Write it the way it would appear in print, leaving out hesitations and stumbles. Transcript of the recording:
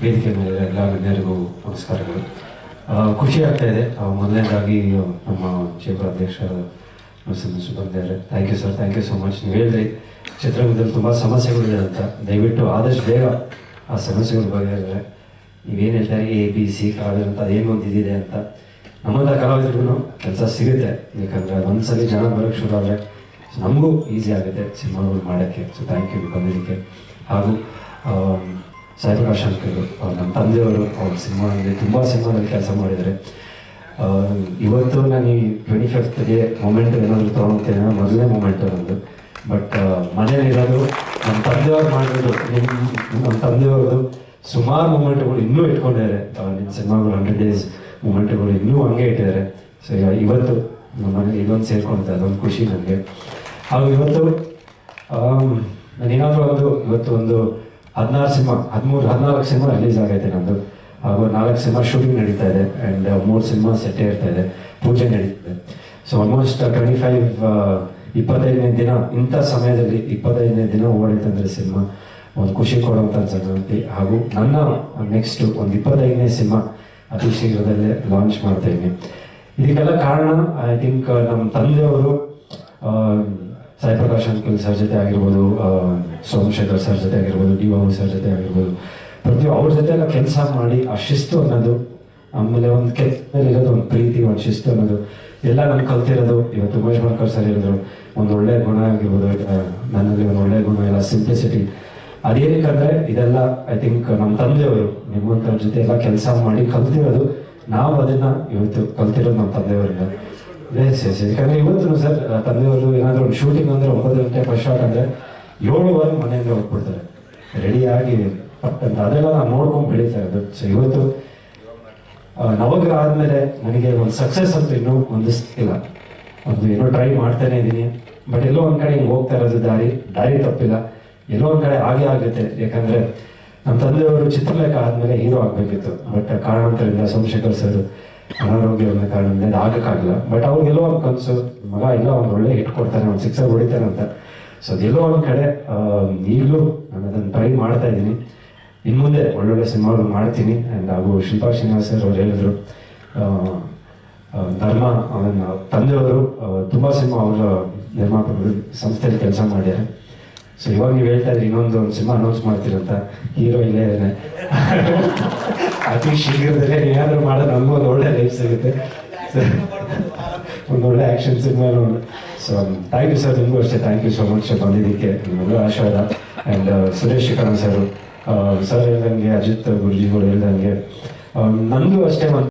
ವೇದಿಕೆ ಮೇಲೆ ಎಲ್ಲ ಗಣ್ಯರಿಗೂ ನಮಸ್ಕಾರಗಳು. ಖುಷಿ ಆಗ್ತಾ ಇದೆ. ಮೊದಲನೇದಾಗಿ ನಮ್ಮ ಚೇಂಬರ್ ಅಧ್ಯಕ್ಷರು ಬಂದಿದ್ದಾರೆ. Thank you sir, thank you so much. ನೀವು ಹೇಳಿದ್ರಿ ಚಿತ್ರರಂಗದಲ್ಲಿ ತುಂಬ ಸಮಸ್ಯೆಗಳಿದೆ ಅಂತ. ದಯವಿಟ್ಟು ಆದಷ್ಟು ಬೇಗ ಆ ಸಮಸ್ಯೆಗಳು ಬಗೆಹರಿದ್ರೆ ನೀವೇನು ಹೇಳ್ತಾರೆ ABC ಕಾವೇರಿ ಅಂತ ಅದೇನು ಒಂದು ಇದಿದೆ ಅಂತ ನಮ್ಮಂಥ ಕಲಾವಿದರಿಗೂ ಕೆಲಸ ಸಿಗುತ್ತೆ. ಯಾಕಂದರೆ ಒಂದ್ಸಲಿ ಜನ ಬರೋಕ್ಕೆ ಶುರು ಆದರೆ ನಮಗೂ ಈಸಿ ಆಗುತ್ತೆ ಸಿನಿಮಾಗಳು ಮಾಡೋಕ್ಕೆ. ಸೊ ಥ್ಯಾಂಕ್ ಯು ಬಂದಿದ್ದಕ್ಕೆ. ಹಾಗೂ ಸಾಯಿ ಪ್ರಕಾಶ್ ಅಂಕಲ್ ನಮ್ಮ ತಂದೆಯವರು ಅವ್ರ ಸಿನಿಮಾದಲ್ಲಿ ತುಂಬ ಸಿನಿಮಾದಲ್ಲಿ ಕೆಲಸ ಮಾಡಿದ್ದಾರೆ. ಇವತ್ತು ನಾನು ಈ 25th ಡೇ ಮೂಮೆಂಟ್ ಏನಾದರೂ ತೊಗೊಳ್ತೇನೆ, ಮೊದಲನೇ ಮೂಮೆಂಟು ನಂದು. ಬಟ್ ಮನೇಲಿರೋದು ನಮ್ಮ ತಂದೆಯವ್ರು ಮಾಡಿರೋದು, ನಮ್ಮ ತಂದೆಯವ್ರದ್ದು ಸುಮಾರು ಮೂಮೆಂಟ್ಗಳು ಇನ್ನೂ ಇಟ್ಕೊಂಡಿದ್ದಾರೆ. ನಿಮ್ಮ ಸಿನಿಮಾಗಳು 100 days ಮೂಮೆಂಟ್ಗಳು ಇನ್ನೂ ಹಂಗೆ ಇಟ್ಟಿದ್ದಾರೆ. ಸೊ ಇವತ್ತು ನಮ್ಮ ಮನೇಲಿ ಇದೊಂದು ಸೇರ್ಕೊಂಡಿದ್ದೆ, ಅದೊಂದು ಖುಷಿ ನನಗೆ. ಹಾಗೂ ಇವತ್ತು ನಾನೇನಾದರೂ ಇವತ್ತು ಒಂದು 14 ಸಿನಿಮಾ ರಿಲೀಸ್ ಆಗೈತೆ ನಂದು. ಹಾಗೂ 4 ಸಿನಿಮಾ ಶೂಟಿಂಗ್ ನಡೀತಾ ಇದೆ ಆ್ಯಂಡ್ 3 ಸಿನಿಮಾ ಸೆಟ್ಟೇ ಇರ್ತಾ ಇದೆ, ಪೂಜೆ ನಡೀತಿದೆ. ಸೊ ಆಲ್ಮೋಸ್ಟ್ 25ನೇ ದಿನ, ಇಂಥ ಸಮಯದಲ್ಲಿ 25ನೇ ದಿನ ಓಡೈತಂದರೆ ಸಿನಿಮಾ ಒಂದು ಖುಷಿ ಕೊಡುವಂಥ ಸಂಗತಿ. ಹಾಗೂ ನನ್ನ ನೆಕ್ಸ್ಟ್ ಒಂದು 25ನೇ ಸಿನಿಮಾ ಅತಿ ಶೀಘ್ರದಲ್ಲೇ ಲಾಂಚ್ ಮಾಡ್ತಾ ಇದ್ದೀನಿ. ಇದಕ್ಕೆಲ್ಲ ಕಾರಣ ಐ ಥಿಂಕ್ ನಮ್ಮ ತಂದೆಯವರು ಸಾಯಿ ಪ್ರಕಾಶ್ ಅಂಕಲ್ ಸರ್ ಜೊತೆ ಆಗಿರ್ಬೋದು, ಸೋಮಶೇಖರ್ ಸರ್ ಜೊತೆ ಆಗಿರ್ಬೋದು, ಡಿ ಬಾಬು ಸರ್ ಜೊತೆ ಆಗಿರ್ಬೋದು, ಅವ್ರ ಜೊತೆ ಎಲ್ಲ ಕೆಲಸ ಮಾಡಿ ಆ ಶಿಸ್ತು ಅನ್ನೋದು, ಆಮೇಲೆ ಒಂದು ಕೆಲಸ ಮೇಲೆ ಇರೋದು ಒಂದು ಪ್ರೀತಿ, ಒಂದು ಶಿಸ್ತು ಅನ್ನೋದು ಎಲ್ಲ ನಾನು ಕಲ್ತಿರೋದು. ಇವತ್ತು ಉಮೇಶ್ ಮಲ್ಕರ್ ಸರ್ ಹೇಳಿದ್ರು ಒಂದು ಒಳ್ಳೆಯ ಗುಣ ಆಗಿರ್ಬೋದು, ನನ್ನಲ್ಲಿ ಒಂದು ಒಳ್ಳೆಯ ಗುಣ ಎಲ್ಲ ಸಿಂಪ್ಲಿಸಿಟಿ. ಅದೇನಕ್ಕಂದರೆ ಇದೆಲ್ಲ ಐ ಥಿಂಕ್ ನಮ್ಮ ತಂದೆಯವರು ನಿಮ್ಮಂಥವ್ರ ಜೊತೆ ಎಲ್ಲ ಕೆಲಸ ಮಾಡಿ ಕಲ್ತಿರೋದು. ನಾವು ಅದನ್ನು ಇವತ್ತು ಕಲ್ತಿರೋದು ನಮ್ಮ ತಂದೆಯವರಿಂದ. ಎಸ್ ಯಾಕಂದರೆ ಇವತ್ತು ಸರ್ ತಂದೆಯವರು ಏನಾದರೂ ಒಂದು ಶೂಟಿಂಗ್ ಅಂದರೆ 9 ಗಂಟೆ ಫಸ್ಟ್ ಶಾಟ್ ಅಂದರೆ 7 ಮನೆಯಿಂದ ಹೋಗ್ಬಿಡ್ತಾರೆ ರೆಡಿಯಾಗಿ ಪಟ್ಟಂತ. ಅದೆಲ್ಲ ನಾನು ನೋಡ್ಕೊಂಡು ಬೆಳೀತಾ ಇರೋದು. ಸೊ ಇವತ್ತು ನವಗ್ರಹ ಆದಮೇಲೆ ನನಗೆ ಒಂದು ಸಕ್ಸಸ್ ಅಂತೂ ಇನ್ನೂ ಹೊಂದಿಸ್ತಿಲ್ಲ. ಒಂದು ಏನೋ ಟ್ರೈ ಮಾಡ್ತಾನೆ ಇದ್ದೀನಿ. ಬಟ್ ಎಲ್ಲೋ ಒಂದು ಕಡೆ ಹಿಂಗೆ ಹೋಗ್ತಾ ಇರೋದು ದಾರಿ ತಪ್ಪಿಲ್ಲ. ಎಲ್ಲೋ ಒಂದು ಕಡೆ ಆಗೇ ಆಗುತ್ತೆ. ಯಾಕಂದರೆ ನಮ್ಮ ತಂದೆಯವರು ಚಿತ್ರಲೇಖ ಆದಮೇಲೆ ಹೀರೋ ಆಗಬೇಕಿತ್ತು. ಬಟ್ ಕಾರಣಾಂತರದಿಂದ ಸೋಮಶೇಖರ್ ಸರ್ ಅನಾರೋಗ್ಯದ ಕಾರಣದಿಂದ ಅದು ಆಗೋಕ್ಕಾಗಲ್ಲ. ಬಟ್ ಅವ್ರಿಗೆಲ್ಲೋ ಒಂದು ಕನಸು, ಮಗ ಎಲ್ಲ ಒಂದು ಒಳ್ಳೆ ಹಿಟ್ ಕೊಡ್ತಾನೆ, ಒಂದು 6 ಹೊಡಿತಾನೆ ಅಂತ. ಸೊ ಅದೆಲ್ಲೋ ಒಂದು ಕಡೆ ಈಗಲೂ ನಾನು ಅದನ್ನು ಟ್ರೈ ಮಾಡ್ತಾ ಇದ್ದೀನಿ. ಇನ್ನು ಮುಂದೆ ಒಳ್ಳೊಳ್ಳೆ ಸಿನಿಮಾಗಳು ಮಾಡ್ತೀನಿ. ಆ್ಯಂಡ್ ಹಾಗೂ ಶಿಲ್ಪಾ ಶ್ರೀನಿವಾಸ್ ಸರ್ ಅವ್ರು ಹೇಳಿದ್ರು, ಧರ್ಮ ಅವನ ತಂದೆಯವರು ತುಂಬ ಸಿನಿಮಾ ಅವರ ನಿರ್ಮಾಪಕರು ಸಂಸ್ಥೆಯಲ್ಲಿ ಕೆಲಸ ಮಾಡ್ಯಾರೆ. ಸೊ ಇವಾಗ ನೀವು ಹೇಳ್ತಾ ಇದ್ರಿ ಇನ್ನೊಂದು ಸಿನಿಮಾ ಅನೌನ್ಸ್ ಮಾಡ್ತೀರಂತ. ಹೀರೋ ಇಲ್ಲೇ ಅತಿ ಶೀಘ್ರದಲ್ಲೇ ಏನಾದರೂ ಮಾಡೋದು ನಮಗೂ ಒಂದು ಒಳ್ಳೆ ಲೈಫ್ ಸಿಗುತ್ತೆ, ಒಂದು ಒಳ್ಳೆ ಆ್ಯಕ್ಷನ್ ಸಿನಿಮಾ ನೋಡಿ. ಸೊ ಥ್ಯಾಂಕ್ ಯು ಸರ್, ನಿಮಗೂ ಅಷ್ಟೇ ಥ್ಯಾಂಕ್ ಯು ಸೊ ಮಚ್ ಬಂದಿದ್ದಕ್ಕೆ. ನಿಮಗೂ ಆಶೀರ್ವಾದ. ಆ್ಯಂಡ್ ಸುರೇಶ್ ಶಿಖರನ್ ಸರ್ ಹೇಳ್ದಂಗೆ, ಅಜಿತ್ ಗುರುಜಿಗಳು ಹೇಳ್ದಂಗೆ, ನನಗೂ ಅಷ್ಟೇ